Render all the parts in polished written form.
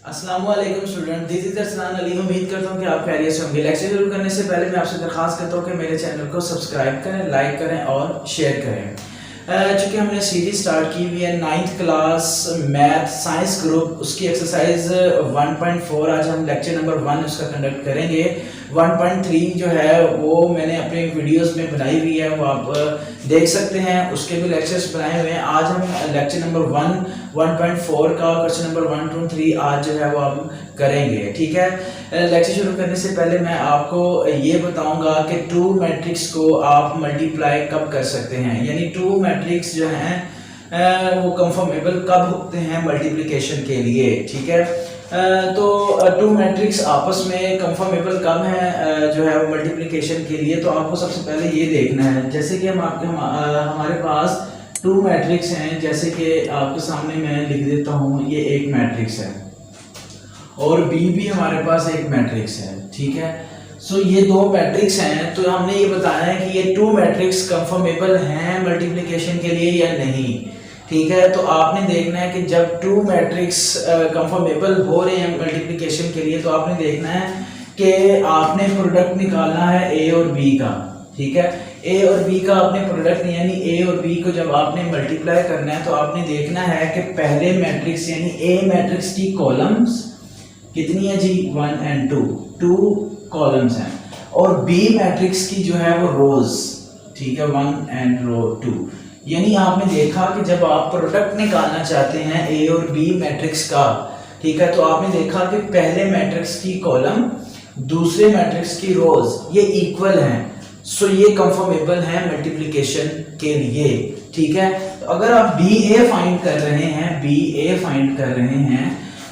अस्सलाम वालेकुम student, this is Arsalan Ali. उम्मीद करता हूँ कि आप खैरियत से होंगे। लेक्चर शुरू करने से पहले मैं आपसे दरख्वास्त करता हूँ कि मेरे चैनल को सब्सक्राइब करें, लाइक करें और शेयर करें। चूँकि हमने सीरीज स्टार्ट की हुई है 9th class math science group, उसकी एक्सरसाइज 1.4 आज हम लेक्चर नंबर 1 उसका कंडक्ट करेंगे। 1.3 जो है वो मैंने अपने वीडियोस में बनाई हुई है, वो आप देख सकते हैं, उसके भी लेक्चर्स बनाए हुए हैं। आज हम लेक्चर नंबर 1.4 का क्वेश्चन नंबर 1 2 3 आज जो है वो हम करेंगे। ठीक है, लेक्चर शुरू करने से पहले मैं आपको ये बताऊंगा कि 2 मैट्रिक्स को आप मल्टीप्लाई कब कर सकते हैं, यानी 2 मैट्रिक्स जो हैं वो कंफर्मेबल कब होते हैं मल्टीप्लिकेशन के लिए। ठीक है, तो 2 मैट्रिक्स आपस में कंफर्मेबल कब है जो है वो मल्टीप्लिकेशन के लिए। तो आपको सबसे पहले ये देखना है, जैसे कि हमारे पास 2 मैट्रिक्स हैं, जैसे कि आपके सामने मैं लिख देता हूँ, ये एक मैट्रिक्स है और बी भी हमारे पास एक मैट्रिक्स है। ठीक है, सो ये 2 मैट्रिक्स हैं, तो हमने ये बताया है कि ये 2 मैट्रिक्स कंफर्मेबल हैं मल्टीप्लिकेशन के लिए या नहीं। ठीक है, तो आपने देखना है कि जब 2 मैट्रिक्स कंफर्मेबल हो रहे हैं मल्टीप्लिकेशन के लिए, तो आपने देखना है कि आपने प्रोडक्ट निकालना है ए और बी का। ठीक है, ए और बी का आपने प्रोडक्ट यानी ए और बी को जब आपने मल्टीप्लाई करना है, तो आपने देखना है कि पहले मैट्रिक्स यानी ए मैट्रिक्स की कॉलम्स कितनी है जी, 1 और 2 कॉलम्स हैं, और बी मैट्रिक्स की जो है वो रोज। ठीक है, 1 और 2, यानी आपने देखा कि जब आप प्रोडक्ट निकालना चाहते हैं ए और बी मैट्रिक्स का, ठीक है, तो आपने देखा कि पहले मैट्रिक्स की कॉलम दूसरे मैट्रिक्स की रोज ये इक्वल हैं, सो ये कंफर्मेबल है मल्टीप्लिकेशन के लिए। ठीक है, तो अगर आप बी ए फाइंड कर रहे हैं,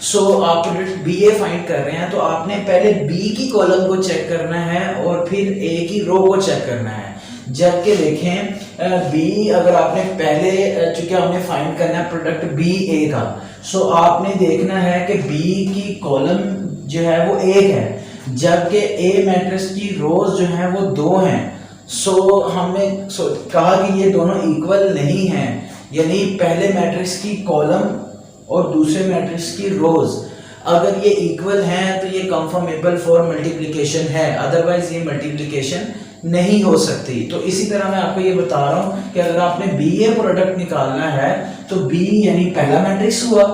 सो आप बी ए फाइंड कर रहे हैं, तो आपने पहले बी की कॉलम को चेक करना है और फिर ए की रो को चेक करना है। जबकि देखें बी अगर आपने पहले, चूंकि हमने फाइंड करना है प्रोडक्ट बी ए का, सो आपने देखना है कि बी की कॉलम जो है वो 1 है, जबकि ए मैट्रिक्स की रोज जो है वो 2 हैं। सो हमने कहा कि ये दोनों इक्वल नहीं हैं, यानी पहले मैट्रिक्स की कॉलम और दूसरे मैट्रिक्स की रोज अगर ये इक्वल हैं तो ये कंफर्मेबल फॉर मल्टीप्लिकेशन है, अदरवाइज ये मल्टीप्लिकेशन नहीं हो सकती। तो इसी तरह मैं आपको ये बता रहा हूं कि अगर आपने बी ए प्रोडक्ट निकालना है तो बी यानी पहला मैट्रिक्स हुआ,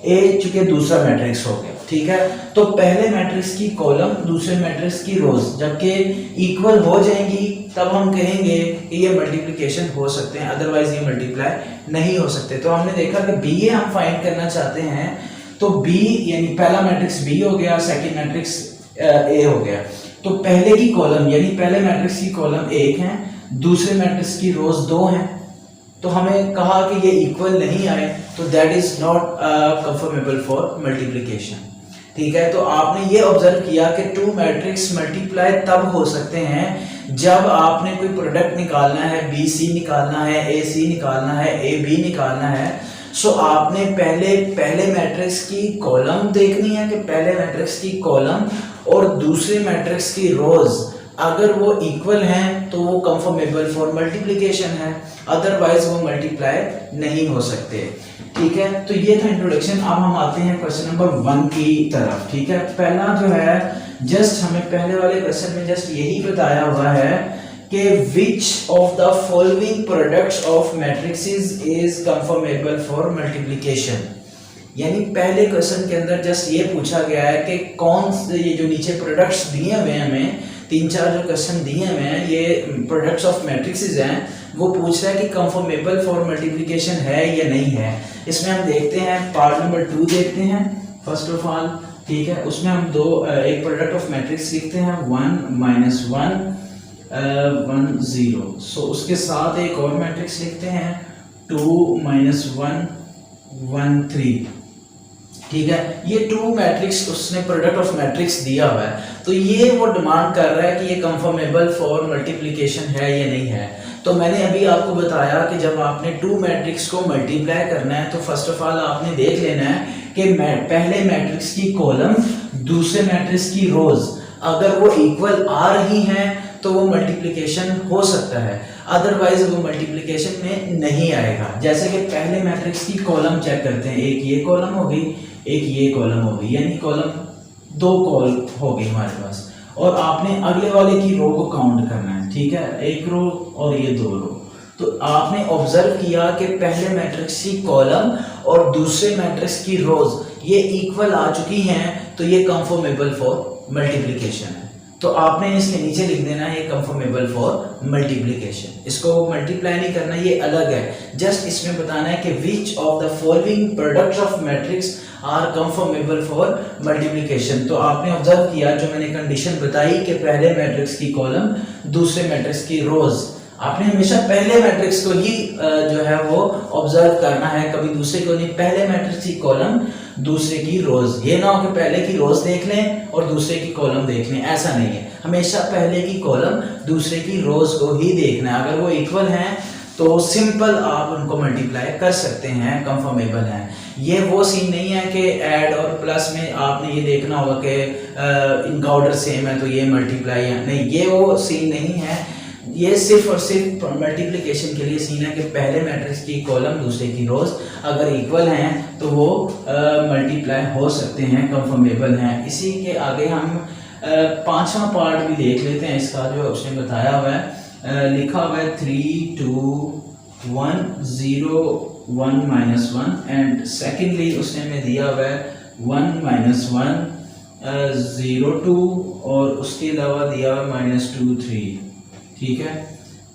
ए चूंकि दूसरा मैट्रिक्स हो गया। ठीक है, तो पहले मैट्रिक्स की कॉलम दूसरे मैट्रिक्स की रोज जबकि इक्वल हो जाएंगी, तब हम कहेंगे कि ये मल्टीप्लिकेशन हो सकते हैं, अदरवाइज ये मल्टीप्लाई नहीं हो सकते। तो हमने देखा कि बी ए हम फाइंड करना चाहते हैं, तो बी यानी पहला मैट्रिक्स बी हो गया, सेकंड मैट्रिक्स ए हो गया, तो पहले की कॉलम यानी पहले मैट्रिक्स की कॉलम 1 है, दूसरे मैट्रिक्स की रोज 2 हैं, तो हमें कहा कि ये इक्वल नहीं आए, तो that is not conformable for multiplication. ठीक है, तो आपने ये ऑब्जर्व किया कि 2 मैट्रिक्स मल्टीप्लाई तब हो सकते हैं जब आपने कोई प्रोडक्ट निकालना है, बी सी निकालना है, ए सी निकालना है, ए बी निकालना है। सो आपने पहले मैट्रिक्स की कॉलम देखनी है कि पहले मैट्रिक्स की कॉलम और दूसरे मैट्रिक्स की रोज अगर वो इक्वल हैं तो वो कंफर्मेबल फॉर मल्टीप्लिकेशन है, अदरवाइज वो मल्टीप्लाई नहीं हो सकते। ठीक है, तो ये था इंट्रोडक्शन। अब हम आते हैं क्वेश्चन नंबर 1 की तरफ। ठीक है, पहला जो है जस्ट हमें पहले वाले क्वेश्चन में जस्ट यही बताया हुआ है कि which of the following products of matrices is conformable for multiplication, यानी पहले क्वेश्चन के अंदर जस्ट ये पूछा गया है कि कौन से ये जो नीचे प्रोडक्ट्स दिए हुए हैं, हमें 3-4 जो क्वेश्चन दिए हुए हैं ये प्रोडक्ट्स ऑफ मैट्रिक्सेस हैं, वो पूछ रहा है कि कंफर्मेबल फॉर मल्टीप्लिकेशन है या नहीं है। इसमें हम देखते हैं पार्ट नंबर 2 देखते हैं फर्स्ट ऑफ ऑल। ठीक है, उसमें हम एक प्रोडक्ट ऑफ मैट्रिक्स लिखते हैं 1 - 1 1 0, सो उसके साथ एक और मैट्रिक्स लिखते हैं 2 - 1 1 3। ठीक है, ये 2 मैट्रिक्स उसने प्रोडक्ट ऑफ मैट्रिक्स दिया हुआ है, तो ये वो डिमांड कर रहा है कि ये कंफर्मेबल फॉर मल्टीप्लिकेशन है या नहीं है। तो मैंने अभी आपको बताया कि जब आपने 2 मैट्रिक्स को मल्टीप्लाई करना है, तो फर्स्ट ऑफ ऑल आपने देख लेना है कि पहले मैट्रिक्स की कॉलम दूसरे मैट्रिक्स की रोज अगर वो इक्वल आ रही हैं तो वो मल्टीप्लिकेशन हो सकता है, अदरवाइज वो मल्टीप्लिकेशन में नहीं आएगा। जैसे कि पहले मैट्रिक्स की कॉलम चेक करते हैं, एक ये कॉलम हो गई, एक ये कॉलम हो गई, यानी कॉलम 2 कॉल हो गई हमारे पास, और आपने अगले वाले की रो को काउंट करना है, ठीक है, 1 रो और ये 2 रो। तो आपने ऑब्जर्व किया कि पहले मैट्रिक्स की कॉलम और दूसरे मैट्रिक्स की रोज ये इक्वल आ चुकी हैं, तो ये कंफर्मेबल फॉर मल्टीप्लिकेशन है। तो आपने इसके नीचे लिख देना है ये कंफर्मेबल फॉर मल्टीप्लिकेशन। इसको मल्टीप्लाई नहीं करना, ये अलग है, जस्ट इसमें बताना है कि which of the following products of matrix are conformable for multiplication. तो आपने ऑब्जर्व किया जो मैंने कंडीशन बताई कि पहले मैट्रिक्स की कॉलम दूसरे मैट्रिक्स की रोज, आपने हमेशा पहले मैट्रिक्स को ही जो है वो ऑब्जर्व करना है, कभी दूसरे को नहीं। पहले मैट्रिक्स की कॉलम दूसरे की रोज, ये ना हो कि पहले की रोज देख लें और दूसरे की कॉलम देख लें, ऐसा नहीं है। हमेशा पहले की कॉलम दूसरे की रोज को ही देखना है। अगर वो इक्वल हैं तो सिंपल आप उनको मल्टीप्लाई कर सकते हैं, कंफर्मेबल हैं। ये वो सीन नहीं है कि ऐड और प्लस में आपने ये देखना होगा कि इनका ऑर्डर सेम है तो ये मल्टीप्लाई है, नहीं, ये वो सीन नहीं है। ये सिर्फ और सिर्फ मल्टीप्लिकेशन के लिए सीन है कि पहले मैट्रिक्स की कॉलम दूसरे की रोज अगर इक्वल हैं तो वो मल्टीप्लाई हो सकते हैं, कंफर्मेबल हैं। इसी के आगे हम 5वां पार्ट भी देख लेते हैं इसका, जो उसने बताया हुआ है, लिखा हुआ है 3 2 1 0 1 -1 एंड सेकेंडली उसने हमें दिया हुआ है 1 -1 0 2 और उसके अलावा दिया हुआ है -2 3, ठीक है।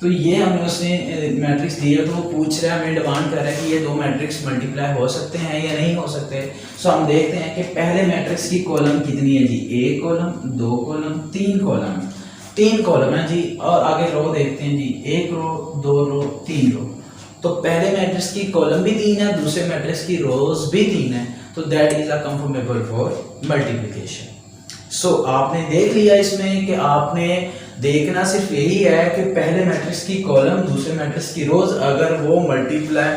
तो ये हमें उसने मैट्रिक्स दिया, तो वो पूछ रहा है, हमें डिमांड कर रहा है कि ये 2 मैट्रिक्स मल्टीप्लाई हो सकते हैं या नहीं हो सकते। सो हम देखते हैं कि पहले मैट्रिक्स की कॉलम कितनी है जी, 1 कॉलम 2 कॉलम 3 कॉलम, 3 कॉलम है जी, और आगे रो देखते हैं जी, 1 रो 2 रो 3 रो। तो पहले मैट्रिक्स की कॉलम भी 3 है, दूसरे मैट्रिक्स की रोज भी 3 है, तो that is a conformable for multiplication. So आपने देख लिया इसमें कि आपने देखना सिर्फ यही है कि पहले मैट्रिक्स की कॉलम दूसरे मैट्रिक्स की रोज अगर वो मल्टीप्लाई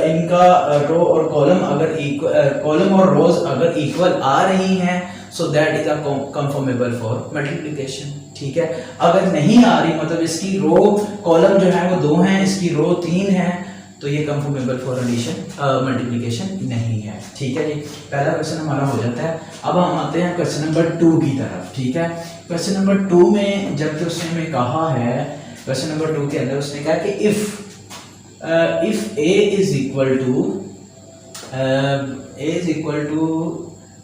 इनका रो और कॉलम अगर कॉलम और रोज अगर इक्वल आ रही हैं, सो that is a conformable for multiplication, ठीक है। अगर नहीं आ रही, मतलब इसकी रो कॉलम जो है वो 2 हैं, इसकी रो 3 है, तो ये कंफर्मेबल फॉर एडिशन मल्टीप्लिकेशन नहीं है, ठीक है जी। पहला क्वेश्चन हमारा हो जाता है। अब हम आते हैं क्वेश्चन नंबर 2 की तरफ, ठीक है। क्वेश्चन नंबर 2 में जब उसने हमें कहा है, क्वेश्चन नंबर 2 के अंदर उसने कहा कि if a is equal to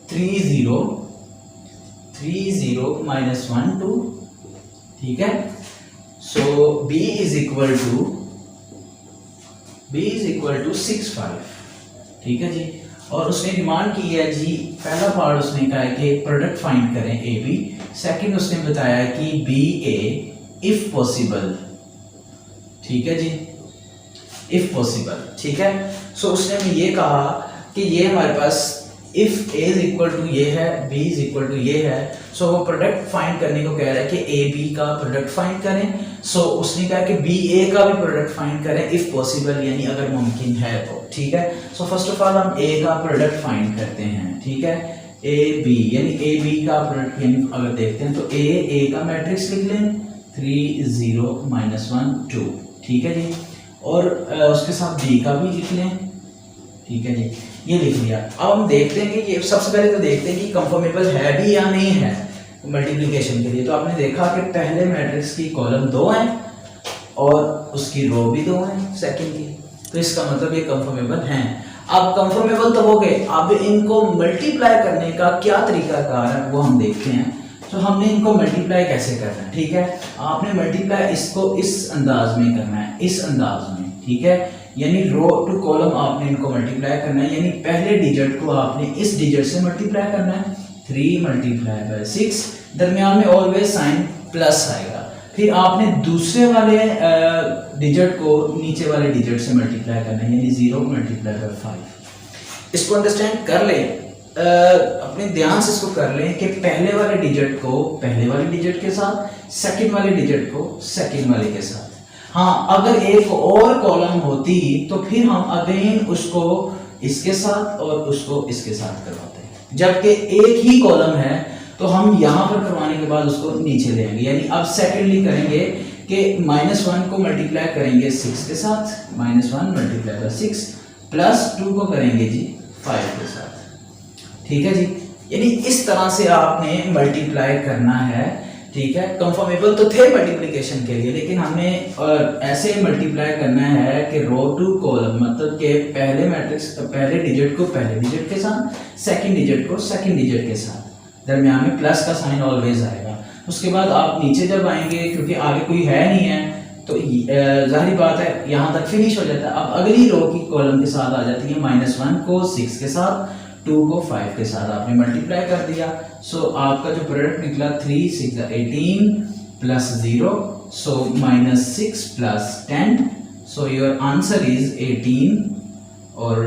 3 0 -1 2, ठीक है। So b is equal to 6 5, ठीक है जी। और उसने डिमांड की है जी, पहला पार्ट उसने कहा है कि प्रोडक्ट फाइंड करें ए बी, सेकंड उसने बताया कि बी ए इफ पॉसिबल, ठीक है जी, इफ पॉसिबल, ठीक है। सो उसने हमें ये कहा कि ये हमारे पास if a is equal to ये है, बी इज इक्वल टू ये है, सो वो प्रोडक्ट फाइंड करने को कह रहा है कि ए बी का प्रोडक्ट फाइंड करें। सो उसने कहा कि बी ए का भी प्रोडक्ट फाइंड करें इफ पॉसिबल, यानी अगर मुमकिन है तो, ठीक है। सो फर्स्ट ऑफ ऑल हम ए का प्रोडक्ट फाइंड करते हैं, ठीक है। ए बी यानी ए बी का प्रोडक्ट, यानी अगर देखते हैं तो ए का मैट्रिक्स लिख लें 3 0 -1 2, ठीक है जी। और उसके साथ बी का भी लिख लें, ठीक है जी, ये लिख लिया। अब हम देखते हैं कि ये सबसे पहले तो देखते हैं कि कंफर्मेबल है भी या नहीं है मल्टीप्लिकेशन के लिए। तो आपने देखा कि पहले मैट्रिक्स की कॉलम 2 है और उसकी रो भी 2 है सेकंड की, तो इसका मतलब ये कंफर्मेबल हैं। अब कंफर्मेबल तो हो गए, अब इनको मल्टीप्लाई करने का क्या तरीकाकार है वो हम देखते हैं। तो हमने इनको मल्टीप्लाई कैसे करना है, ठीक है। आपने मल्टीप्लाई इसको इस अंदाज में करना है, इस अंदाज में, ठीक है। यानी रो टू कॉलम आपने इनको मल्टीप्लाई करना है, यानी पहले डिजिट को आपने इस डिजिट से मल्टीप्लाई करना है, 3 × 6, दरमियान में ऑलवेज साइन प्लस आएगा। फिर आपने दूसरे वाले डिजिट को नीचे वाले डिजिट से मल्टीप्लाई करना है, यानी 0 × 5। इसको अंडरस्टैंड कर लें, अपने ध्यान से इसको कर लें कि पहले वाले डिजिट को पहले वाले डिजिट के साथ, सेकंड वाले डिजिट को सेकंड वाले के साथ। हाँ, अगर एक और कॉलम होती तो फिर हम अगेन उसको इसके साथ और उसको इसके साथ करवाते हैं। जबकि एक ही कॉलम है तो हम यहाँ पर करवाने के बाद उसको नीचे लेंगे, यानी अब सेकेंडली करेंगे कि -1 को मल्टीप्लाई करेंगे 6 के साथ, -1 मल्टीप्लाई बाय 6 प्लस 2 को करेंगे जी 5 के साथ। ठीक है जी, यानी इस तरह से आपने मल्टीप्लाई करना है। ठीक है, कंफर्मेबल तो थे मल्टीप्लिकेशन के लिए, लेकिन हमें ऐसे मल्टीप्लाई करना है कि रो टू कॉलम, मतलब कि पहले मैट्रिक्स पहले डिजिट को पहले डिजिट के साथ, सेकंड डिजिट को सेकंड डिजिट के साथ, दरमियान में प्लस का साइन ऑलवेज आएगा। उसके बाद आप नीचे जब आएंगे, क्योंकि आगे कोई है नहीं है, तो जाहिर बात है यहाँ तक फिनिश हो जाता है। अब अगली रो की कॉलम के साथ आ जाती है, -1 को 6 के साथ, 2 को 5 के साथ आपने मल्टीप्लाई कर दिया। सो आपका जो प्रोडक्ट निकला 3 6 18 plus 0, so -6 plus 10, so your answer is 18 और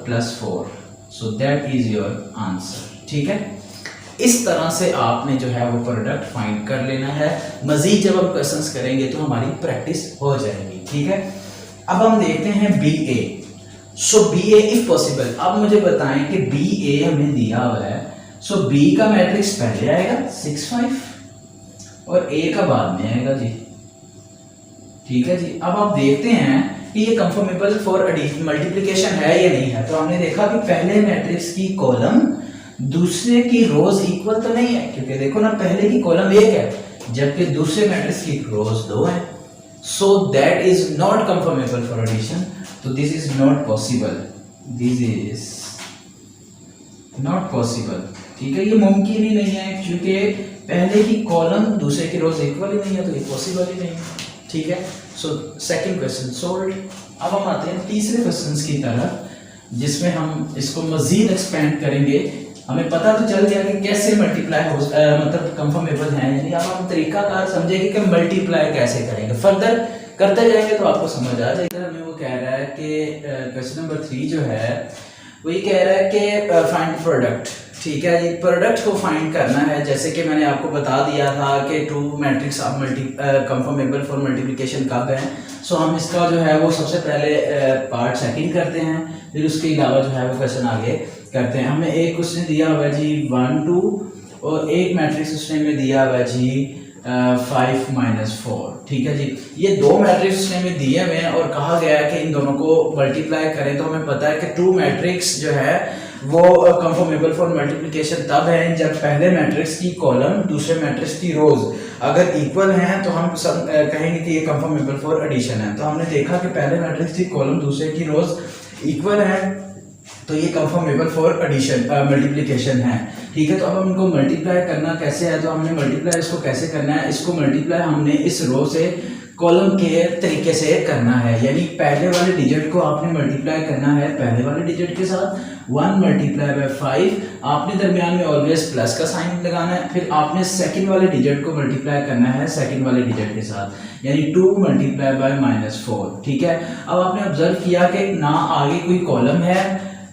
plus 4, so that is your answer. ठीक है, इस तरह से आपने जो है वो प्रोडक्ट फाइंड कर लेना है। मजीद जब हम क्वेश्चंस करेंगे तो हमारी प्रैक्टिस हो जाएगी। ठीक है, अब हम देखते हैं BA। So BA if possible, अब मुझे बताएं कि BA हमें दिया हुआ है, सो B का मैट्रिक्स पहले आएगा 6 5 और A का बाद में आएगा जी। ठीक है जी, अब आप देखते हैं कि ये कंफर्मेबल फॉर मल्टीप्लिकेशन है या नहीं है। तो हमने देखा कि पहले मैट्रिक्स की कॉलम दूसरे की रोज इक्वल तो नहीं है, क्योंकि देखो ना पहले की कॉलम 1 है जबकि दूसरे मैट्रिक्स की रोज 2 है। So that is not conformable for addition, तो this is not possible, this is not possible. ठीक है, ये मुमकिन ही नहीं है, क्योंकि पहले की कॉलम दूसरे की रोज इक्वल ही नहीं है, तो ये पॉसिबल ही नहीं है। ठीक है, सो सेकंड क्वेश्चन सोल्व्ड। अब हम आते हैं तीसरे क्वेश्चन की तरफ, जिसमें हम इसको मजीद एक्सपेंड करेंगे। हमें पता तो चल गया कि कैसे मल्टीप्लाई हो मतलब कंफर्मेबल है, यानी अब हम तरीकाकार समझेंगे कि मल्टीप्लाई कैसे करेंगे। फर्दर करते जाएंगे तो आपको समझ आ जाएगा। हमें वो कह रहा है कि क्वेश्चन नंबर 3 जो है वो ये कह रहा है कि फाइंड प्रोडक्ट। ठीक है जी, प्रोडक्ट को फाइंड करना है। जैसे कि मैंने आपको बता दिया था कि 2 मैट्रिक्स अब कंफर्मेबल फॉर मल्टीप्लिकेशन कब है। सो हम इसका जो है वो सबसे पहले पार्ट सेकंड करते हैं, फिर उसके अलावा जो है वो क्वेश्चन आगे करते हैं। हमें एक उसने दिया हुआ जी 1 2 और एक मैट्रिक्स उसने में दिया हुआ जी 5 -4। ठीक है जी, ये 2 मैट्रिक्स उसने में दिए हुए हैं और कहा गया है कि इन दोनों को मल्टीप्लाई करें। तो हमें पता है कि 2 मैट्रिक्स जो है वो कंफर्मेबल फॉर मल्टीप्लिकेशन तब है जब पहले मैट्रिक्स की कॉलम दूसरे मैट्रिक्स की रोज अगर इक्वल हैं, तो हम कहेंगे कि ये कंफर्मेबल फॉर एडिशन है। तो हमने देखा कि पहले मैट्रिक्स की कॉलम दूसरे की रोज इक्वल है, तो ये कंफर्मेबल फॉर एडिशन मल्टीप्लिकेशन है। ठीक है, तो अब हमको मल्टीप्लाई करना कैसे है, तो हमने मल्टीप्लाई इसको कैसे करना है, इसको मल्टीप्लाई हमने इस रो से कॉलम के तरीके से करना है। यानी पहले वाले डिजिट को आपने मल्टीप्लाई करना है पहले वाले डिजिट के साथ, 1 मल्टीप्लाई बाय 5, आपने दरमियान में ऑलवेज प्लस का साइन लगाना है। फिर आपने सेकंड वाले डिजिट को मल्टीप्लाई करना है सेकंड वाले डिजिट के साथ, यानी 2 मल्टीप्लाई बाय -4। ठीक है, अब आपने ऑब्जर्व किया कि ना आगे कोई कॉलम है,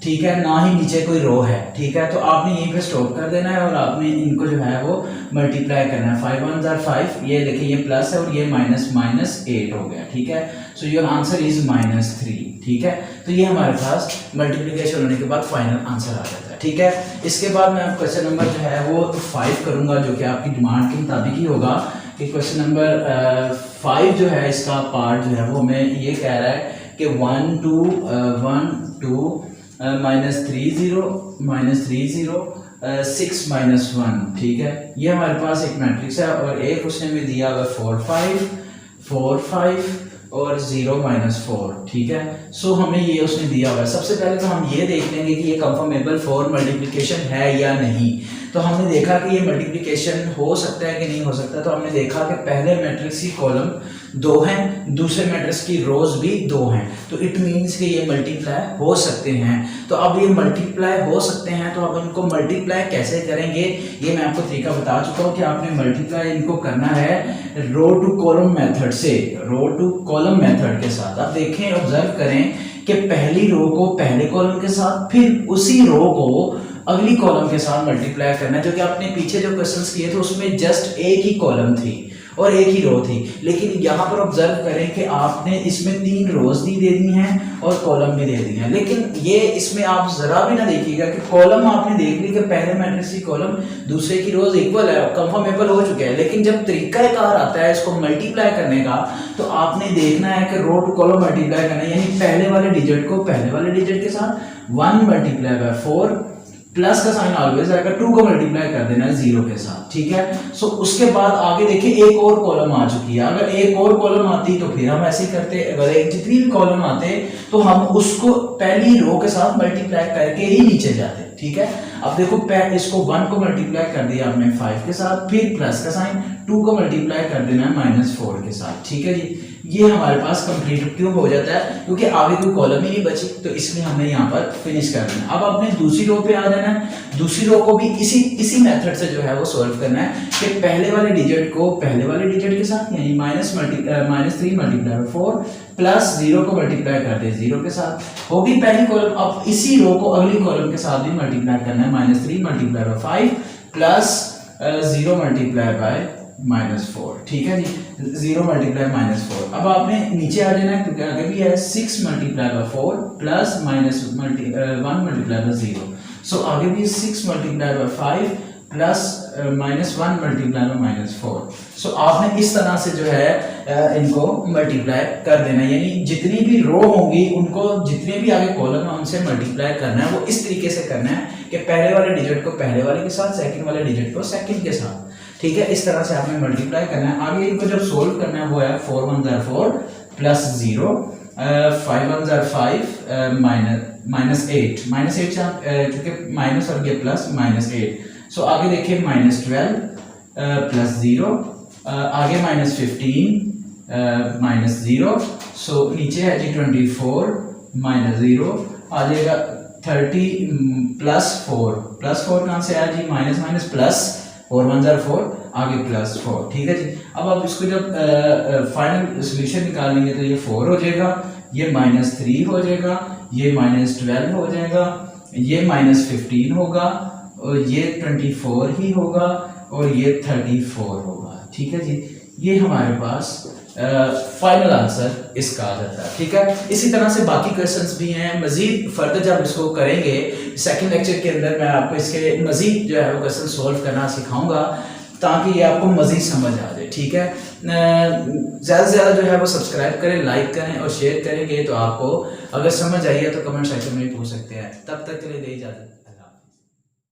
ठीक है, ना ही नीचे कोई रो है। ठीक है, तो आपने यहीं पे स्टॉप कर देना है और आपने इनको जो है वो मल्टीप्लाई करना है। 5 1 are 5, ये देखिए ये प्लस है और ये -8 हो गया। ठीक है, सो योर आंसर इज -3। ठीक है, तो ये हमारे पास मल्टीप्लिकेशन होने के बाद फाइनल आंसर आ जाता है। ठीक है, इसके बाद मैं क्वेश्चन नंबर जो है वो 5 करूंगा, जो कि आपकी डिमांड के मुताबिक ही होगा। कि क्वेश्चन नंबर 5 जो है इसका पार्ट जो है वो हमें ये कह रहा है कि 1 2 -3 0 6 -1। ठीक है, ये हमारे पास एक मैट्रिक्स है और एक उसने में दिया हुआ 4 5 और 0 -4। ठीक है, सो हमें ये उसने दिया हुआ है। सबसे पहले तो हम ये देख लेंगे कि ये कंफर्मेबल फॉर मल्टीप्लिकेशन है या नहीं। तो हमने देखा कि ये मल्टीप्लिकेशन हो सकता है कि नहीं हो सकता। तो हमने देखा कि पहले मैट्रिक्स की कॉलम 2 हैं, दूसरे मैट्रिक्स की रोज भी 2 हैं, तो इट मीन्स कि ये मल्टीप्लाई हो सकते हैं। तो अब ये मल्टीप्लाई हो सकते हैं, तो अब इनको मल्टीप्लाई कैसे करेंगे, ये मैं आपको तरीका बता चुका हूँ कि आपने मल्टीप्लाई इनको करना है रो टू कॉलम मेथड से, रो टू कॉलम मेथड के साथ। अब देखें, ऑब्जर्व करें कि पहली रो को पहले कॉलम के साथ, फिर उसी रो को अगली कॉलम के साथ मल्टीप्लाई करना है। जो कि आपने पीछे जो क्वेश्चंस किए थे उसमें जस्ट एक ही कॉलम थी और एक ही रो थी। लेकिन यहाँ पर ऑब्जर्व करें कि आपने इसमें 3 रोज दे दी हैं और कॉलम भी दे दी हैं। लेकिन ये इसमें आप जरा भी ना देखिएगा कि कॉलम आपने देख ली कि पहले मैट्रिक्स की कॉलम दूसरे की रोज इक्वल है, कंफर्मेबल हो चुके हैं। लेकिन जब तरीकाकार आता है इसको मल्टीप्लाई करने का, तो आपने देखना है कि रो टू कॉलम मल्टीप्लाई करना है, यानी पहले वाले डिजिट को पहले वाले डिजिट के साथ 1 मल्टीप्लाई बाय 4, प्लस का साइन ऑलवेज आएगा, 2 को मल्टीप्लाई कर देना है 0 के साथ, ठीक है। सो उसके बाद आगे देखिए एक और कॉलम आ चुकी है। अगर एक और कॉलम आती तो फिर हम ऐसे ही करते, अगर एक जितनी भी कॉलम आते तो हम उसको पहली रो के साथ मल्टीप्लाई करके ही नीचे जाते, ठीक है। अब देखो इसको 1 को मल्टीप्लाई कर दिया आपने 5 के साथ, फिर प्लस का साइन, 2 को मल्टीप्लाई कर देना है -4 के साथ, ठीक है जी। ये हमारे पास कंप्लीट क्यों हो जाता है, क्योंकि आगे कोई कॉलम ही नहीं बची, तो इसलिए हमने यहाँ पर फिनिश कर देना। अब आपने दूसरी रो पे आ जाना है। दूसरी रो को भी इसी मेथड से जो है वो सॉल्व करना है कि पहले वाले डिजिट को पहले वाले डिजिट के साथ, यानी -3 मल्टीप्लाई बाय 4 प्लस 0 को मल्टीप्लाई कर दे 0 के साथ, होगी पहली कॉलम। अब इसी रो को अगली कॉलम के साथ भी मल्टीप्लाई करना है, -3 multiply by 5 plus 0 multiply by -4, ठीक है जी। 0 मल्टीप्लाई -4। अब आपने नीचे आ जाना है, क्योंकि आगे भी है 6 multiply by 4 plus -1 multiply by 0। सो आगे भी 6 multiply by 5 plus -1 multiply by -4। सो आपने इस तरह से जो है इनको मल्टीप्लाई कर देना, यानी जितनी भी रो होंगी उनको जितने भी आगे कॉलम है उनसे मल्टीप्लाई करना है। वो इस तरीके से करना है कि पहले वाले डिजिट को पहले वाले के साथ, सेकंड वाले डिजिट को सेकंड के साथ, ठीक है। इस तरह से आपने मल्टीप्लाई करना है। आगे इनको जब सोल्व करना है वो है 4 1 जार 4 प्लस 0, 5 1 जार 5 -8 क्योंकि माइनस और ये प्लस -8। सो आगे देखिए -12 प्लस 0, आगे -15 -0। सो नीचे है जी 24 -0, आ जाएगा 30 प्लस 4 कहाँ से आया जी, माइनस प्लस, 4 1 जार 4, आगे +4, ठीक है जी। अब आप इसको जब फाइनल सोल्यूशन निकालेंगे तो ये 4 हो जाएगा, ये -3 हो जाएगा, ये -12 हो जाएगा, ये -15 होगा, और ये 24 ही होगा, और ये 34 होगा, ठीक है जी। ये हमारे पास फाइनल आंसर इसका आ जाता है, ठीक है। इसी तरह से बाकी क्वेश्चंस भी हैं। मजीद फर्दर जब इसको करेंगे सेकंड लेक्चर के अंदर, मैं आपको इसके मजीद जो है वो क्वेश्चन सॉल्व करना सिखाऊंगा, ताकि ये आपको मजीद समझ आ जाए, ठीक है। ज़्यादा से ज़्यादा जो है वो सब्सक्राइब करें, लाइक करें और शेयर करेंगे तो आपको अगर समझ आई है तो कमेंट सेक्शन में पूछ सकते हैं। तब तक के लिए दे इजाज़त।